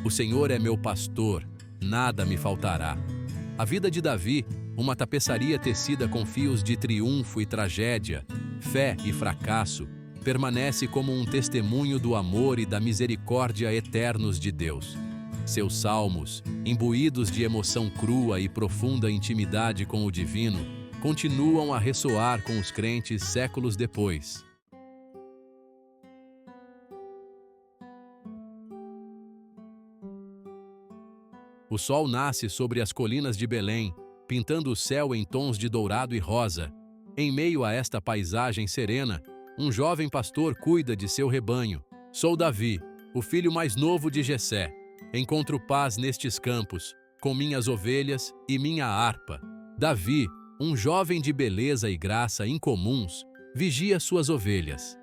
O Senhor é meu pastor, nada me faltará. A vida de Davi, uma tapeçaria tecida com fios de triunfo e tragédia, fé e fracasso, permanece como um testemunho do amor e da misericórdia eternos de Deus. Seus salmos, imbuídos de emoção crua e profunda intimidade com o divino, continuam a ressoar com os crentes séculos depois. O sol nasce sobre as colinas de Belém, pintando o céu em tons de dourado e rosa. Em meio a esta paisagem serena, um jovem pastor cuida de seu rebanho. Sou Davi, o filho mais novo de Jessé. Encontro paz nestes campos, com minhas ovelhas e minha harpa. Davi, um jovem de beleza e graça incomuns, vigia suas ovelhas.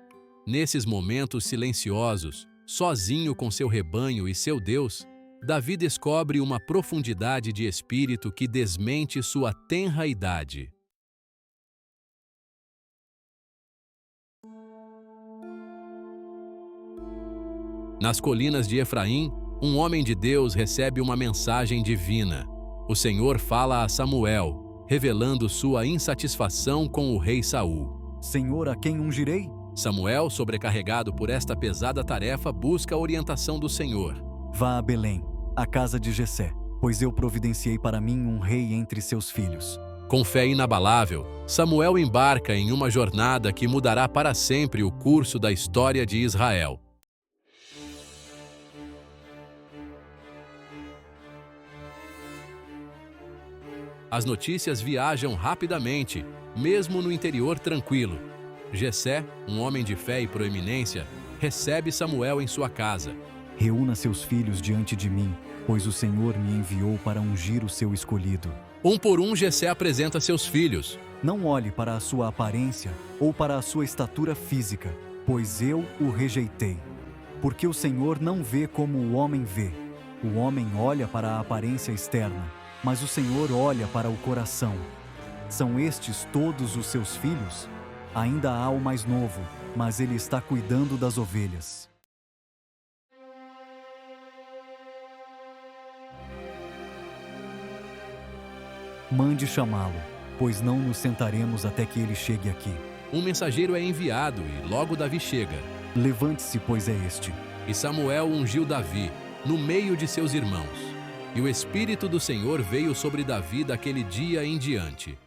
Nesses momentos silenciosos, sozinho com seu rebanho e seu Deus, Davi descobre uma profundidade de espírito que desmente sua tenra idade. Nas colinas de Efraim, um homem de Deus recebe uma mensagem divina. O Senhor fala a Samuel, revelando sua insatisfação com o rei Saul. Senhor, a quem ungirei? Samuel, sobrecarregado por esta pesada tarefa, busca a orientação do Senhor. Vá a Belém, a casa de Jessé, pois eu providenciei para mim um rei entre seus filhos. Com fé inabalável, Samuel embarca em uma jornada que mudará para sempre o curso da história de Israel. As notícias viajam rapidamente, mesmo no interior tranquilo. Jessé, um homem de fé e proeminência, recebe Samuel em sua casa. Reúna seus filhos diante de mim, pois o Senhor me enviou para ungir o seu escolhido. Um por um, Jessé apresenta seus filhos. Não olhe para a sua aparência ou para a sua estatura física, pois eu o rejeitei. Porque o Senhor não vê como o homem vê. O homem olha para a aparência externa, mas o Senhor olha para o coração. São estes todos os seus filhos? Ainda há o mais novo, mas ele está cuidando das ovelhas. Mande chamá-lo, pois não nos sentaremos até que ele chegue aqui. Um mensageiro é enviado e logo Davi chega. Levante-se, pois é este. E Samuel ungiu Davi, no meio de seus irmãos. E o Espírito do Senhor veio sobre Davi daquele dia em diante.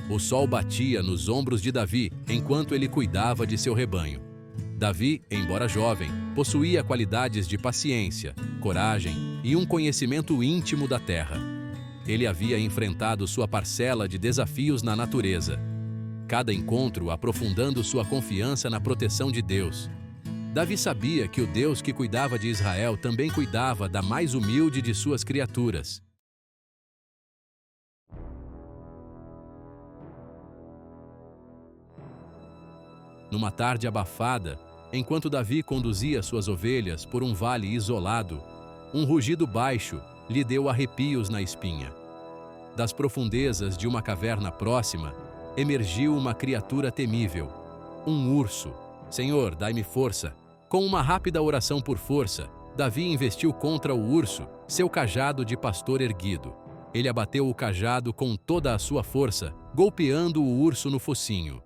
O sol batia nos ombros de Davi enquanto ele cuidava de seu rebanho. Davi, embora jovem, possuía qualidades de paciência, coragem e um conhecimento íntimo da terra. Ele havia enfrentado sua parcela de desafios na natureza. Cada encontro aprofundando sua confiança na proteção de Deus. Davi sabia que o Deus que cuidava de Israel também cuidava da mais humilde de suas criaturas. Numa tarde abafada, enquanto Davi conduzia suas ovelhas por um vale isolado, um rugido baixo lhe deu arrepios na espinha. Das profundezas de uma caverna próxima, emergiu uma criatura temível, um urso. Senhor, dai-me força. Com uma rápida oração por força, Davi investiu contra o urso, seu cajado de pastor erguido. Ele abateu o cajado com toda a sua força, golpeando o urso no focinho.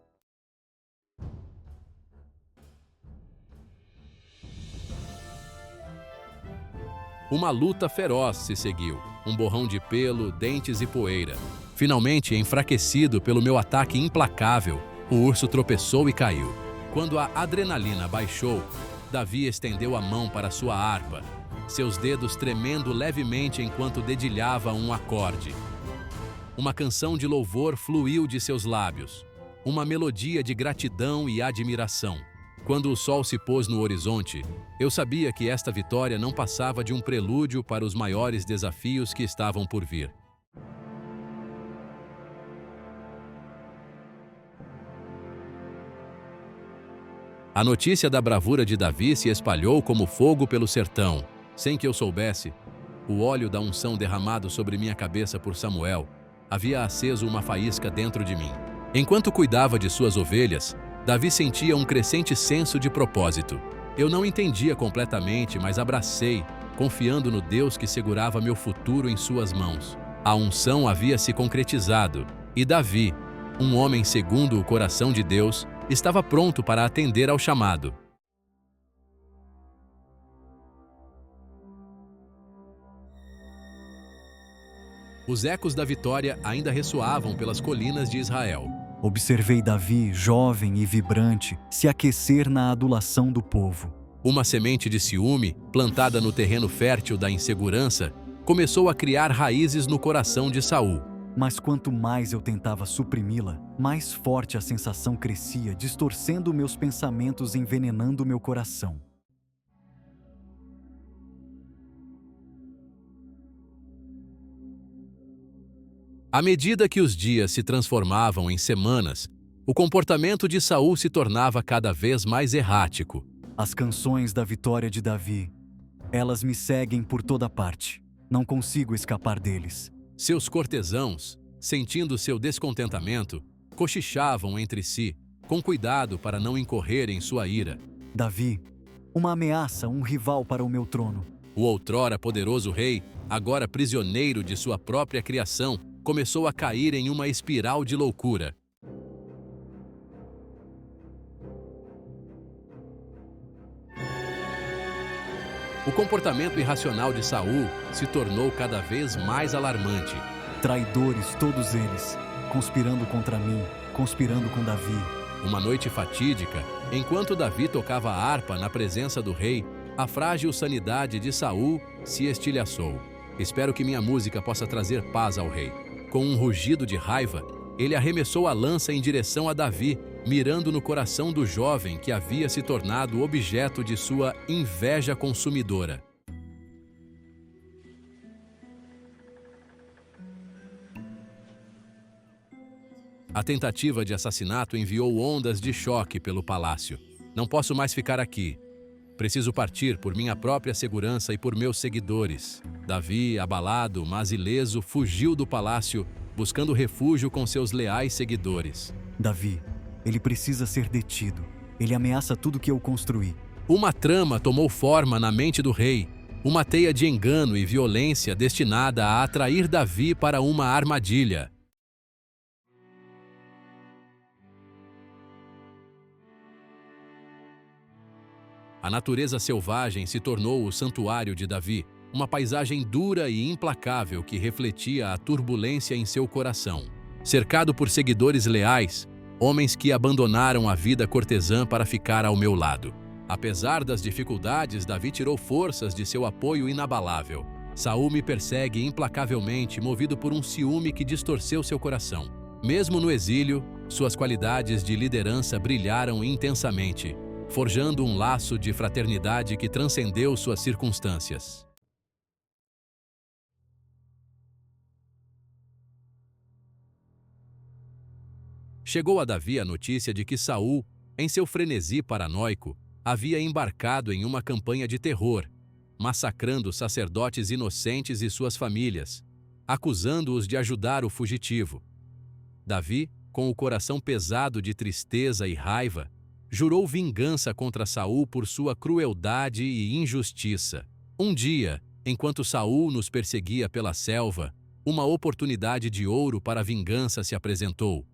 Uma luta feroz se seguiu, um borrão de pelo, dentes e poeira. Finalmente, enfraquecido pelo meu ataque implacável, o urso tropeçou e caiu. Quando a adrenalina baixou, Davi estendeu a mão para sua harpa, seus dedos tremendo levemente enquanto dedilhava um acorde. Uma canção de louvor fluiu de seus lábios, uma melodia de gratidão e admiração. Quando o sol se pôs no horizonte, eu sabia que esta vitória não passava de um prelúdio para os maiores desafios que estavam por vir. A notícia da bravura de Davi se espalhou como fogo pelo sertão. Sem que eu soubesse, o óleo da unção derramado sobre minha cabeça por Samuel havia aceso uma faísca dentro de mim. Enquanto cuidava de suas ovelhas, Davi sentia um crescente senso de propósito. Eu não entendia completamente, mas abracei, confiando no Deus que segurava meu futuro em suas mãos. A unção havia se concretizado, e Davi, um homem segundo o coração de Deus, estava pronto para atender ao chamado. Os ecos da vitória ainda ressoavam pelas colinas de Israel. Observei Davi, jovem e vibrante, se aquecer na adulação do povo. Uma semente de ciúme, plantada no terreno fértil da insegurança, começou a criar raízes no coração de Saul. Mas quanto mais eu tentava suprimi-la, mais forte a sensação crescia, distorcendo meus pensamentos e envenenando meu coração. À medida que os dias se transformavam em semanas, o comportamento de Saul se tornava cada vez mais errático. As canções da vitória de Davi, elas me seguem por toda parte. Não consigo escapar deles. Seus cortesãos, sentindo seu descontentamento, cochichavam entre si, com cuidado para não incorrer em sua ira. Davi, uma ameaça, um rival para o meu trono. O outrora poderoso rei, agora prisioneiro de sua própria criação, começou a cair em uma espiral de loucura. O comportamento irracional de Saul se tornou cada vez mais alarmante. Traidores, todos eles, conspirando contra mim, conspirando com Davi. Uma noite fatídica, enquanto Davi tocava a harpa na presença do rei, a frágil sanidade de Saul se estilhaçou. Espero que minha música possa trazer paz ao rei. Com um rugido de raiva, ele arremessou a lança em direção a Davi, mirando no coração do jovem que havia se tornado objeto de sua inveja consumidora. A tentativa de assassinato enviou ondas de choque pelo palácio. Não posso mais ficar aqui. Preciso partir por minha própria segurança e por meus seguidores. Davi, abalado, mas ileso, fugiu do palácio, buscando refúgio com seus leais seguidores. Davi, ele precisa ser detido. Ele ameaça tudo que eu construí. Uma trama tomou forma na mente do rei, uma teia de engano e violência destinada a atrair Davi para uma armadilha. A natureza selvagem se tornou o santuário de Davi, uma paisagem dura e implacável que refletia a turbulência em seu coração. Cercado por seguidores leais, homens que abandonaram a vida cortesã para ficar ao meu lado. Apesar das dificuldades, Davi tirou forças de seu apoio inabalável. Saul me persegue implacavelmente, movido por um ciúme que distorceu seu coração. Mesmo no exílio, suas qualidades de liderança brilharam intensamente, forjando um laço de fraternidade que transcendeu suas circunstâncias. Chegou a Davi a notícia de que Saul, em seu frenesi paranoico, havia embarcado em uma campanha de terror, massacrando sacerdotes inocentes e suas famílias, acusando-os de ajudar o fugitivo. Davi, com o coração pesado de tristeza e raiva, jurou vingança contra Saul por sua crueldade e injustiça. Um dia, enquanto Saul nos perseguia pela selva, uma oportunidade de ouro para a vingança se apresentou.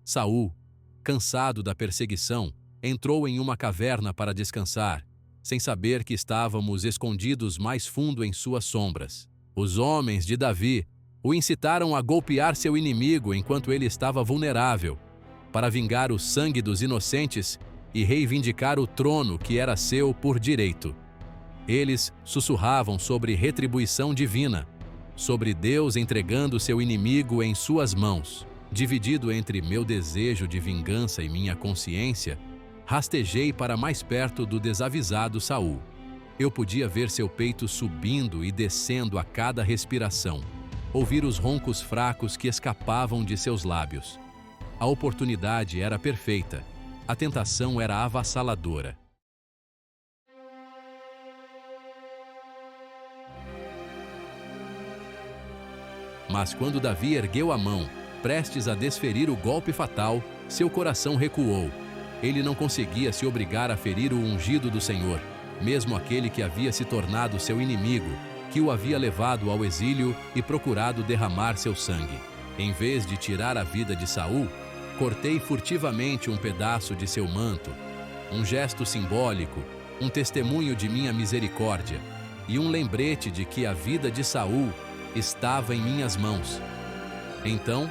Saul, cansado da perseguição, entrou em uma caverna para descansar, sem saber que estávamos escondidos mais fundo em suas sombras. Os homens de Davi o incitaram a golpear seu inimigo enquanto ele estava vulnerável, para vingar o sangue dos inocentes e reivindicar o trono que era seu por direito. Eles sussurravam sobre retribuição divina, sobre Deus entregando seu inimigo em suas mãos. Dividido entre meu desejo de vingança e minha consciência, rastejei para mais perto do desavisado Saul. Eu podia ver seu peito subindo e descendo a cada respiração, ouvir os roncos fracos que escapavam de seus lábios. A oportunidade era perfeita. A tentação era avassaladora. Mas quando Davi ergueu a mão, prestes a desferir o golpe fatal, seu coração recuou. Ele não conseguia se obrigar a ferir o ungido do Senhor, mesmo aquele que havia se tornado seu inimigo, que o havia levado ao exílio e procurado derramar seu sangue. Em vez de tirar a vida de Saul, cortei furtivamente um pedaço de seu manto, um gesto simbólico, um testemunho de minha misericórdia e um lembrete de que a vida de Saul estava em minhas mãos. Então,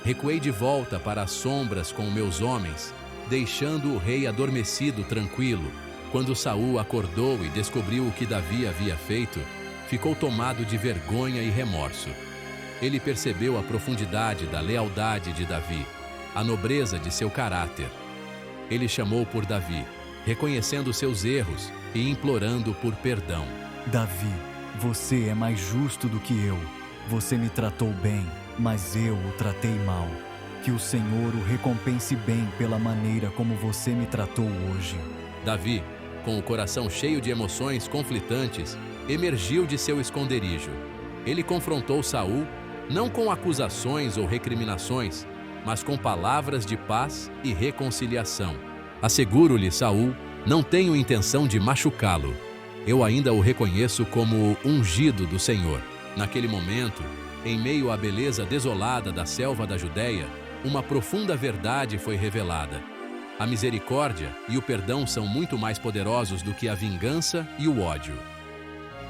recuei de volta para as sombras com meus homens, deixando o rei adormecido tranquilo. Quando Saul acordou e descobriu o que Davi havia feito, ficou tomado de vergonha e remorso. Ele percebeu a profundidade da lealdade de Davi, a nobreza de seu caráter. Ele chamou por Davi, reconhecendo seus erros e implorando por perdão. Davi, você é mais justo do que eu. Você me tratou bem, mas eu o tratei mal. Que o Senhor o recompense bem pela maneira como você me tratou hoje. Davi, com o coração cheio de emoções conflitantes, emergiu de seu esconderijo. Ele confrontou Saul, não com acusações ou recriminações, mas com palavras de paz e reconciliação. Asseguro-lhe, Saul, não tenho intenção de machucá-lo. Eu ainda o reconheço como o ungido do Senhor. Naquele momento, em meio à beleza desolada da selva da Judéia, uma profunda verdade foi revelada. A misericórdia e o perdão são muito mais poderosos do que a vingança e o ódio.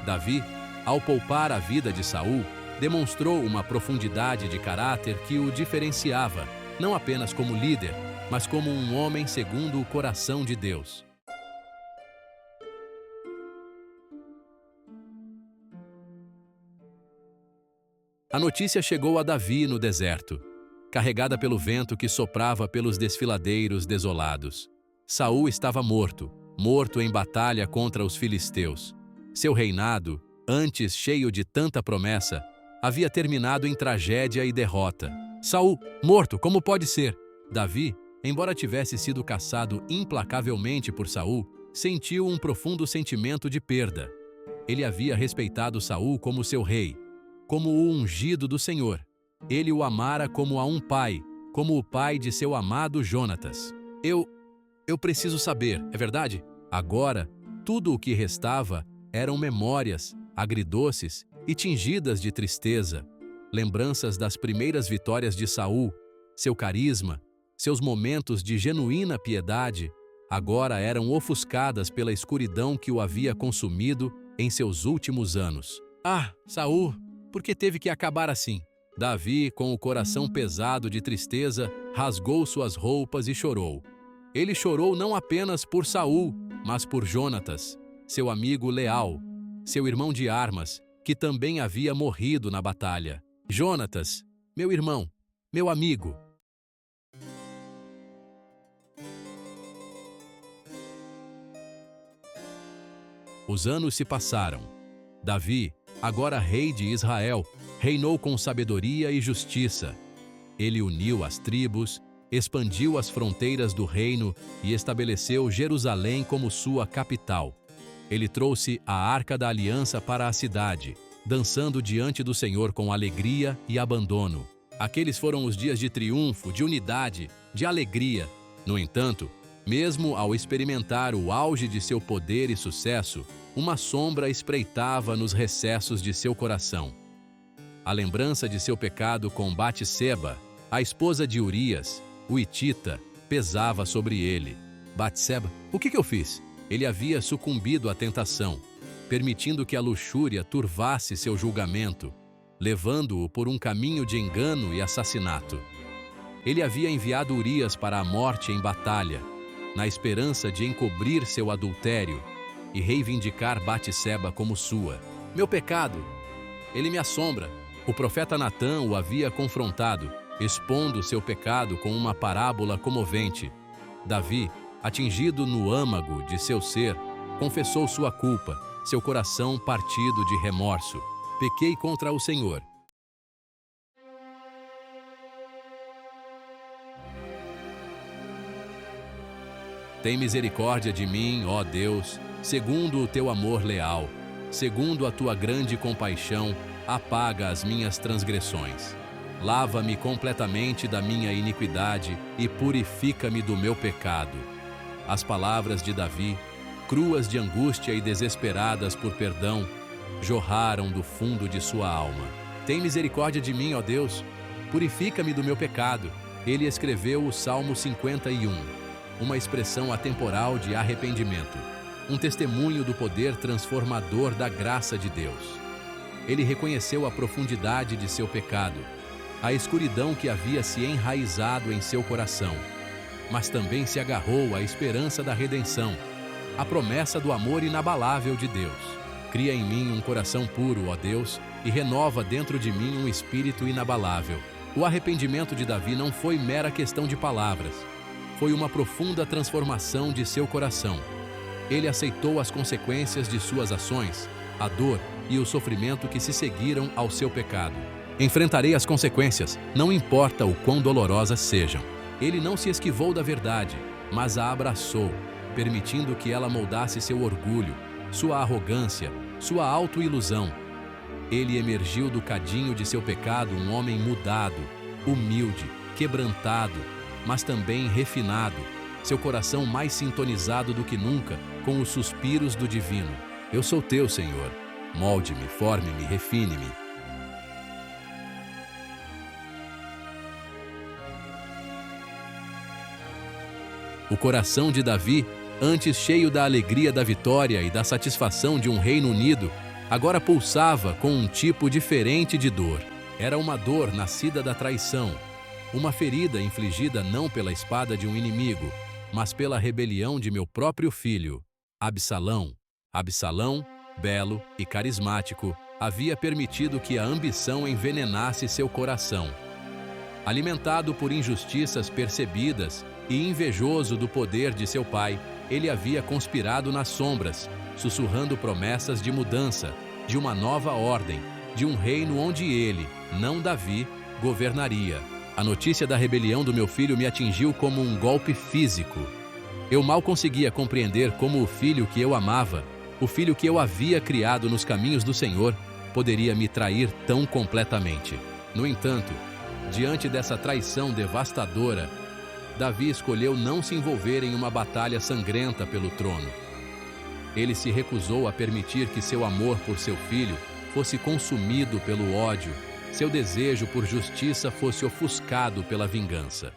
Davi, ao poupar a vida de Saul, demonstrou uma profundidade de caráter que o diferenciava, não apenas como líder, mas como um homem segundo o coração de Deus. A notícia chegou a Davi no deserto, carregada pelo vento que soprava pelos desfiladeiros desolados. Saul estava morto, morto em batalha contra os filisteus. Seu reinado, antes cheio de tanta promessa, havia terminado em tragédia e derrota. Saul, morto, como pode ser? Davi, embora tivesse sido caçado implacavelmente por Saul, sentiu um profundo sentimento de perda. Ele havia respeitado Saul como seu rei, como o ungido do Senhor. Ele o amara como a um pai, como o pai de seu amado Jonatas. Eu preciso saber, é verdade? Agora, tudo o que restava eram memórias, agridoces e tingidas de tristeza, lembranças das primeiras vitórias de Saul, seu carisma, seus momentos de genuína piedade, agora eram ofuscadas pela escuridão que o havia consumido em seus últimos anos. Ah, Saul, por que teve que acabar assim? Davi, com o coração pesado de tristeza, rasgou suas roupas e chorou. Ele chorou não apenas por Saul, mas por Jonatas, seu amigo leal, seu irmão de armas, que também havia morrido na batalha. Jonatas, meu irmão, meu amigo. Os anos se passaram. Davi, agora rei de Israel, reinou com sabedoria e justiça. Ele uniu as tribos, expandiu as fronteiras do reino e estabeleceu Jerusalém como sua capital. Ele trouxe a Arca da Aliança para a cidade, dançando diante do Senhor com alegria e abandono. Aqueles foram os dias de triunfo, de unidade, de alegria. No entanto, mesmo ao experimentar o auge de seu poder e sucesso, uma sombra espreitava nos recessos de seu coração. A lembrança de seu pecado com Batseba, a esposa de Urias, o hitita, pesava sobre ele. Batseba, o que eu fiz? Ele havia sucumbido à tentação, permitindo que a luxúria turvasse seu julgamento, levando-o por um caminho de engano e assassinato. Ele havia enviado Urias para a morte em batalha, na esperança de encobrir seu adultério e reivindicar Batseba como sua. Meu pecado! Ele me assombra. O profeta Natã o havia confrontado, expondo seu pecado com uma parábola comovente. Davi, atingido no âmago de seu ser, confessou sua culpa, seu coração partido de remorso. Pequei contra o Senhor. Tem misericórdia de mim, ó Deus, segundo o teu amor leal, segundo a tua grande compaixão, apaga as minhas transgressões. Lava-me completamente da minha iniquidade e purifica-me do meu pecado. As palavras de Davi, cruas de angústia e desesperadas por perdão, jorraram do fundo de sua alma. Tem misericórdia de mim, ó Deus, purifica-me do meu pecado. Ele escreveu o Salmo 51, uma expressão atemporal de arrependimento, um testemunho do poder transformador da graça de Deus. Ele reconheceu a profundidade de seu pecado, a escuridão que havia se enraizado em seu coração, mas também se agarrou à esperança da redenção, a promessa do amor inabalável de Deus. Cria em mim um coração puro, ó Deus, e renova dentro de mim um espírito inabalável. O arrependimento de Davi não foi mera questão de palavras, foi uma profunda transformação de seu coração. Ele aceitou as consequências de suas ações, a dor e o sofrimento que se seguiram ao seu pecado. Enfrentarei as consequências, não importa o quão dolorosas sejam. Ele não se esquivou da verdade, mas a abraçou, permitindo que ela moldasse seu orgulho, sua arrogância, sua autoilusão. Ele emergiu do cadinho de seu pecado um homem mudado, humilde, quebrantado, mas também refinado, seu coração mais sintonizado do que nunca com os suspiros do divino. Eu sou teu, Senhor. Molde-me, forme-me, refine-me. O coração de Davi, antes cheio da alegria da vitória e da satisfação de um reino unido, agora pulsava com um tipo diferente de dor. Era uma dor nascida da traição, uma ferida infligida não pela espada de um inimigo, mas pela rebelião de meu próprio filho, Absalão. Absalão, belo e carismático, havia permitido que a ambição envenenasse seu coração. Alimentado por injustiças percebidas e invejoso do poder de seu pai, ele havia conspirado nas sombras, sussurrando promessas de mudança, de uma nova ordem, de um reino onde ele, não Davi, governaria. A notícia da rebelião do meu filho me atingiu como um golpe físico. Eu mal conseguia compreender como o filho que eu amava, o filho que eu havia criado nos caminhos do Senhor, poderia me trair tão completamente. No entanto, diante dessa traição devastadora, Davi escolheu não se envolver em uma batalha sangrenta pelo trono. Ele se recusou a permitir que seu amor por seu filho fosse consumido pelo ódio, seu desejo por justiça fosse ofuscado pela vingança.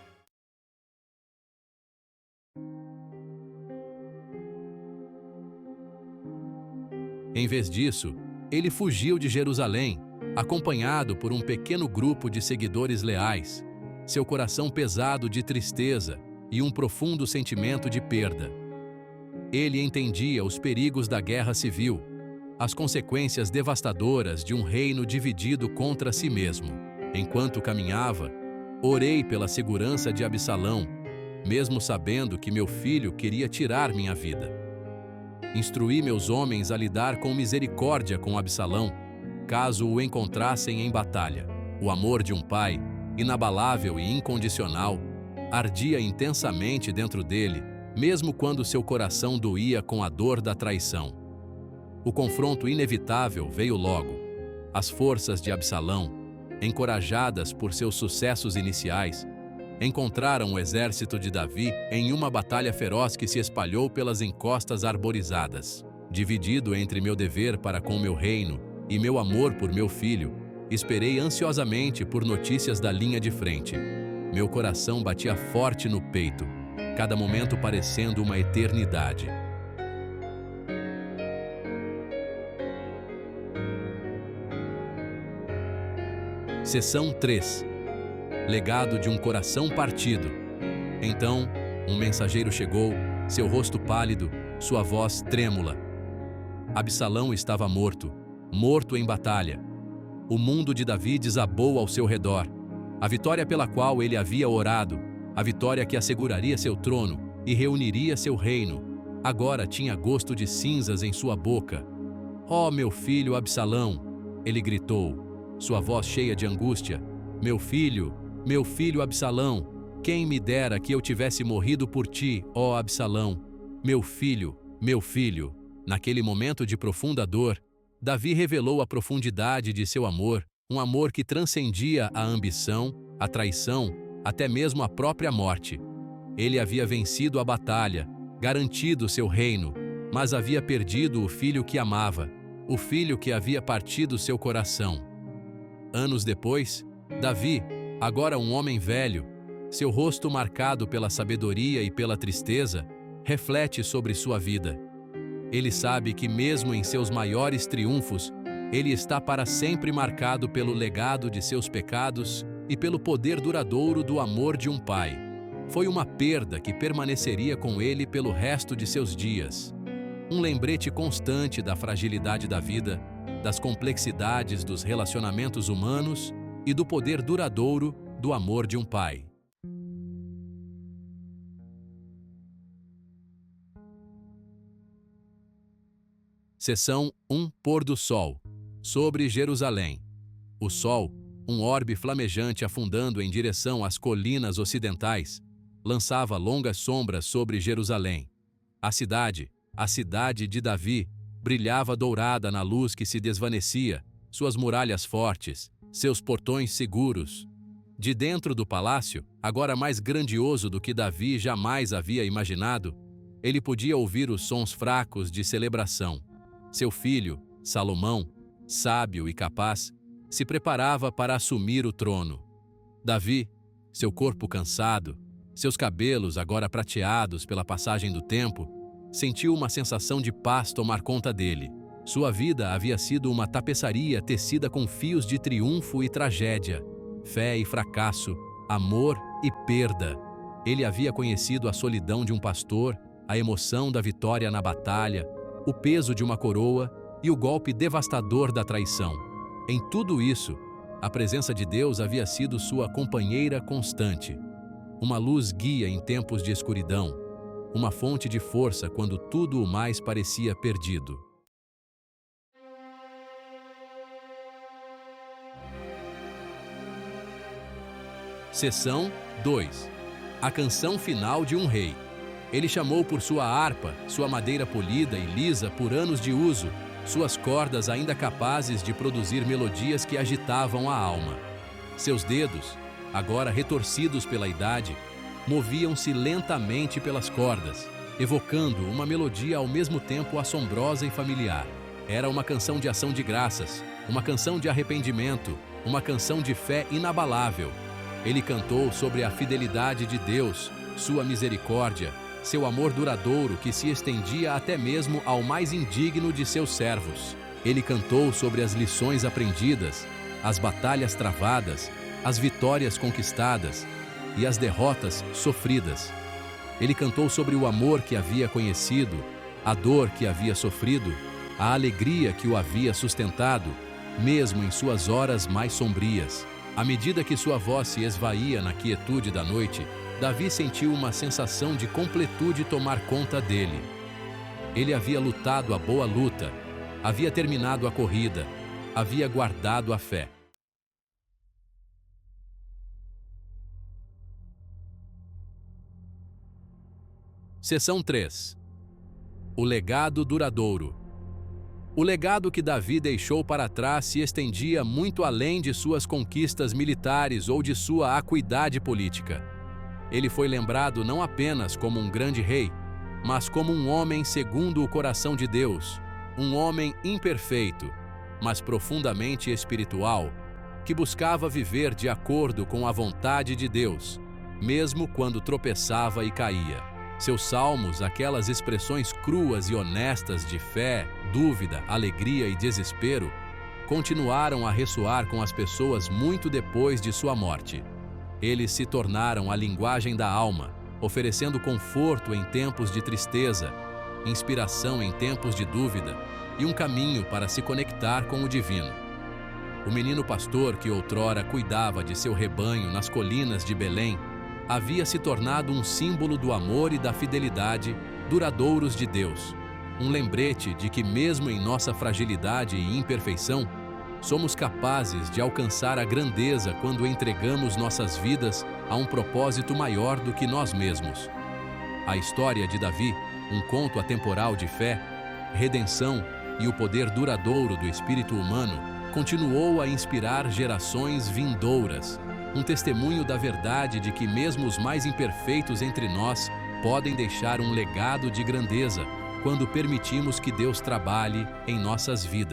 Em vez disso, ele fugiu de Jerusalém, acompanhado por um pequeno grupo de seguidores leais, seu coração pesado de tristeza e um profundo sentimento de perda. Ele entendia os perigos da guerra civil, as consequências devastadoras de um reino dividido contra si mesmo. Enquanto caminhava, orei pela segurança de Absalão, mesmo sabendo que meu filho queria tirar minha vida. Instruí meus homens a lidar com misericórdia com Absalão, caso o encontrassem em batalha. O amor de um pai, inabalável e incondicional, ardia intensamente dentro dele, mesmo quando seu coração doía com a dor da traição. O confronto inevitável veio logo. As forças de Absalão, encorajadas por seus sucessos iniciais, encontraram o exército de Davi em uma batalha feroz que se espalhou pelas encostas arborizadas. Dividido entre meu dever para com meu reino e meu amor por meu filho, esperei ansiosamente por notícias da linha de frente. Meu coração batia forte no peito, cada momento parecendo uma eternidade. Seção 3. Legado de um coração partido. Então, um mensageiro chegou, seu rosto pálido, sua voz trêmula. Absalão estava morto, morto em batalha. O mundo de Davi desabou ao seu redor. A vitória pela qual ele havia orado, a vitória que asseguraria seu trono e reuniria seu reino, agora tinha gosto de cinzas em sua boca. "Ó, meu filho Absalão!" ele gritou, sua voz cheia de angústia. Meu filho Absalão, quem me dera que eu tivesse morrido por ti, ó Absalão! Meu filho, meu filho!" Naquele momento de profunda dor, Davi revelou a profundidade de seu amor, um amor que transcendia a ambição, a traição, até mesmo a própria morte. Ele havia vencido a batalha, garantido seu reino, mas havia perdido o filho que amava, o filho que havia partido seu coração. Anos depois, Davi, agora um homem velho, seu rosto marcado pela sabedoria e pela tristeza, reflete sobre sua vida. Ele sabe que mesmo em seus maiores triunfos, ele está para sempre marcado pelo legado de seus pecados e pelo poder duradouro do amor de um pai. Foi uma perda que permaneceria com ele pelo resto de seus dias. Um lembrete constante da fragilidade da vida, das complexidades dos relacionamentos humanos e do poder duradouro do amor de um pai. Seção 1. Pôr do sol. Sobre Jerusalém. O sol, um orbe flamejante afundando em direção às colinas ocidentais, lançava longas sombras sobre Jerusalém. A cidade de Davi, brilhava dourada na luz que se desvanecia, suas muralhas fortes, seus portões seguros. De dentro do palácio, agora mais grandioso do que Davi jamais havia imaginado, ele podia ouvir os sons fracos de celebração. Seu filho, Salomão, sábio e capaz, se preparava para assumir o trono. Davi, seu corpo cansado, seus cabelos agora prateados pela passagem do tempo, sentiu uma sensação de paz tomar conta dele. Sua vida havia sido uma tapeçaria tecida com fios de triunfo e tragédia, fé e fracasso, amor e perda. Ele havia conhecido a solidão de um pastor, a emoção da vitória na batalha, o peso de uma coroa e o golpe devastador da traição. Em tudo isso, a presença de Deus havia sido sua companheira constante. Uma luz guia em tempos de escuridão, uma fonte de força quando tudo o mais parecia perdido. Seção 2. A canção final de um rei. Ele chamou por sua harpa, sua madeira polida e lisa por anos de uso, suas cordas ainda capazes de produzir melodias que agitavam a alma. Seus dedos, agora retorcidos pela idade, moviam-se lentamente pelas cordas, evocando uma melodia ao mesmo tempo assombrosa e familiar. Era uma canção de ação de graças, uma canção de arrependimento, uma canção de fé inabalável. Ele cantou sobre a fidelidade de Deus, sua misericórdia, seu amor duradouro que se estendia até mesmo ao mais indigno de seus servos. Ele cantou sobre as lições aprendidas, as batalhas travadas, as vitórias conquistadas e as derrotas sofridas. Ele cantou sobre o amor que havia conhecido, a dor que havia sofrido, a alegria que o havia sustentado, mesmo em suas horas mais sombrias. À medida que sua voz se esvaía na quietude da noite, Davi sentiu uma sensação de completude tomar conta dele. Ele havia lutado a boa luta, havia terminado a corrida, havia guardado a fé. Seção 3. O legado duradouro. O legado que Davi deixou para trás se estendia muito além de suas conquistas militares ou de sua acuidade política. Ele foi lembrado não apenas como um grande rei, mas como um homem segundo o coração de Deus, um homem imperfeito, mas profundamente espiritual, que buscava viver de acordo com a vontade de Deus, mesmo quando tropeçava e caía. Seus salmos, aquelas expressões cruas e honestas de fé, dúvida, alegria e desespero, continuaram a ressoar com as pessoas muito depois de sua morte. Eles se tornaram a linguagem da alma, oferecendo conforto em tempos de tristeza, inspiração em tempos de dúvida e um caminho para se conectar com o divino. O menino pastor que outrora cuidava de seu rebanho nas colinas de Belém havia se tornado um símbolo do amor e da fidelidade duradouros de Deus, um lembrete de que mesmo em nossa fragilidade e imperfeição, somos capazes de alcançar a grandeza quando entregamos nossas vidas a um propósito maior do que nós mesmos. A história de Davi, um conto atemporal de fé, redenção e o poder duradouro do espírito humano, continuou a inspirar gerações vindouras, um testemunho da verdade de que mesmo os mais imperfeitos entre nós podem deixar um legado de grandeza quando permitimos que Deus trabalhe em nossas vidas.